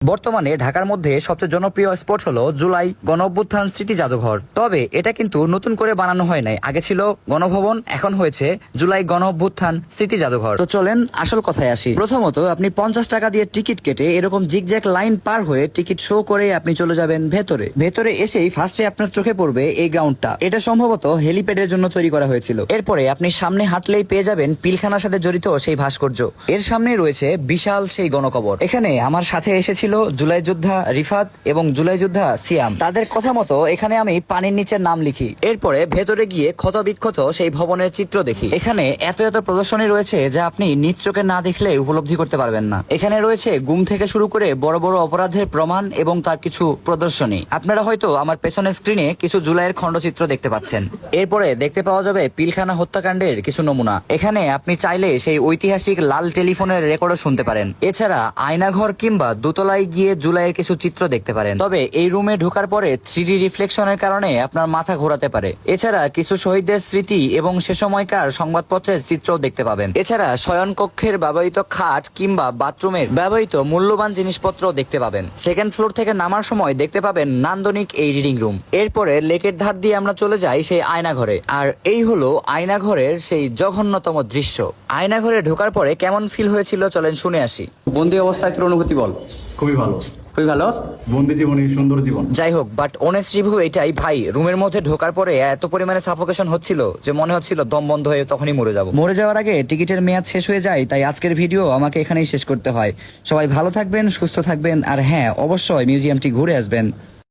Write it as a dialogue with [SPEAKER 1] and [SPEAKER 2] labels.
[SPEAKER 1] বর্তমানে ঢাকার মধ্যে সবচেয়ে জনপ্রিয় স্পট হলো জুলাই গণঅভ্যুত্থান স্মৃতি জাদুঘর। তবে এটা কিন্তু নতুন করে বানানো হয় নাই, আগে ছিল গণভবন, এখন হয়েছে জুলাই গণঅভ্যুত্থান স্মৃতি জাদুঘর। তো চলেন আসল কথায় আসি। প্রথমত আপনি 50 টাকা দিয়ে টিকিট কেটে এরকম জিগজ্যাগ লাইন পার হয়ে টিকিট শো করে আপনি চলে যাবেন ভেতরে। ভেতরে এসেই ফার্স্টে আপনার চোখে পড়বে এই গ্রাউন্ডটা। এটা সম্ভবত হেলিপ্যাডের জন্য তৈরি করা হয়েছিল। এরপরে আপনি সামনে হাঁটলেই পেয়ে যাবেন পিলখানার সাথে জড়িত সেই ভাস্কর্য। এর সামনে রয়েছে বিশাল সেই গণকবর। এখানে আমার সাথে এসেছিল জুলাই যোদ্ধা রিফাত এবং জুলাই যোদ্ধা সিয়াম। তাদের কথা মতো এখানে আমি পানির নিচে নাম লিখি। এরপরে ভেতরে গিয়ে ক্ষত বিক্ষত সেই ভবনের চিত্র দেখি। এখানে এত এত প্রদর্শনী রয়েছে যা আপনি নিজ চোখে না দেখলে উপলব্ধি করতে পারবেন না। এখানে রয়েছে গুম থেকে শুরু করে বড় বড় অপরাধের প্রমাণ এবং তার কিছু প্রদর্শনী। আপনারা হয়তো আমার পেছনের স্ক্রিনে কিছু জুলাইয়ের খণ্ডচিত্র দেখতে পাচ্ছেন। এরপরে দেখতে পাওয়া যাবে পিলখানা হত্যাকাণ্ডের কিছু নমুনা। এখানে আপনি চাইলে সেই ঐতিহাসিক লাল টেলিফোনের রেকর্ডও শুনতে পারেন। এছাড়া আয়নাঘর কিংবা দোতলায় গিয়ে জুলাইয়ের কিছু চিত্র দেখতে পারেন। তবে এই রুমে ঢোকার পরে 3D রিফ্লেকশনের কারণে আপনার মাথা ঘোরাতে পারে। এছাড়া কিছু শহীদদের স্মৃতি এবং সে সময়কার সংবাদপত্রের চিত্রও দেখতে পাবেন। এছাড়া শয়নকক্ষের ব্যবহৃত খাট কিংবা বাথরুমের ব্যবহৃত মূল্যবান জিনিসপত্র দেখতে পাবেন। সেকেন্ড ফ্লোর থেকে নামার সময় দেখতে পাবেন নান্দনিক এই রিডিং রুম। এরপরে লেকের ধার দিয়ে আমরা চলে যাই সেই আয়নাঘরে। আর এই হলো আয়নাঘরের সেই জঘন্যতম দৃশ্য। আয়নাঘরে ঢোকার পরে কেমন ফিল হয়েছিল চলেন শুনে আসি। বন্দি অবস্থায় তোর অনুভূতি বল।
[SPEAKER 2] খুবই ভালো।
[SPEAKER 1] খুবই ভালো।
[SPEAKER 2] বন্দি জীবনী সুন্দর জীবন।
[SPEAKER 1] যাই হোক, বাট অনেস্ট রিভিউ এটাই ভাই, রুমের মধ্যে ঢোকার পরে এত পরিমাণে সাফোকেশন হচ্ছিল যে মনে হচ্ছিল দম বন্ধ হয়ে তখনই মরে যাব। মরে যাওয়ার আগে টিকিটের মেয়াদ শেষ হয়ে যায়, তাই আজকের ভিডিও আমাকে এখানেই শেষ করতে হয়। সবাই ভালো থাকবেন, সুস্থ থাকবেন, আর হ্যাঁ অবশ্যই মিউজিয়ামটি ঘুরে আসবেন।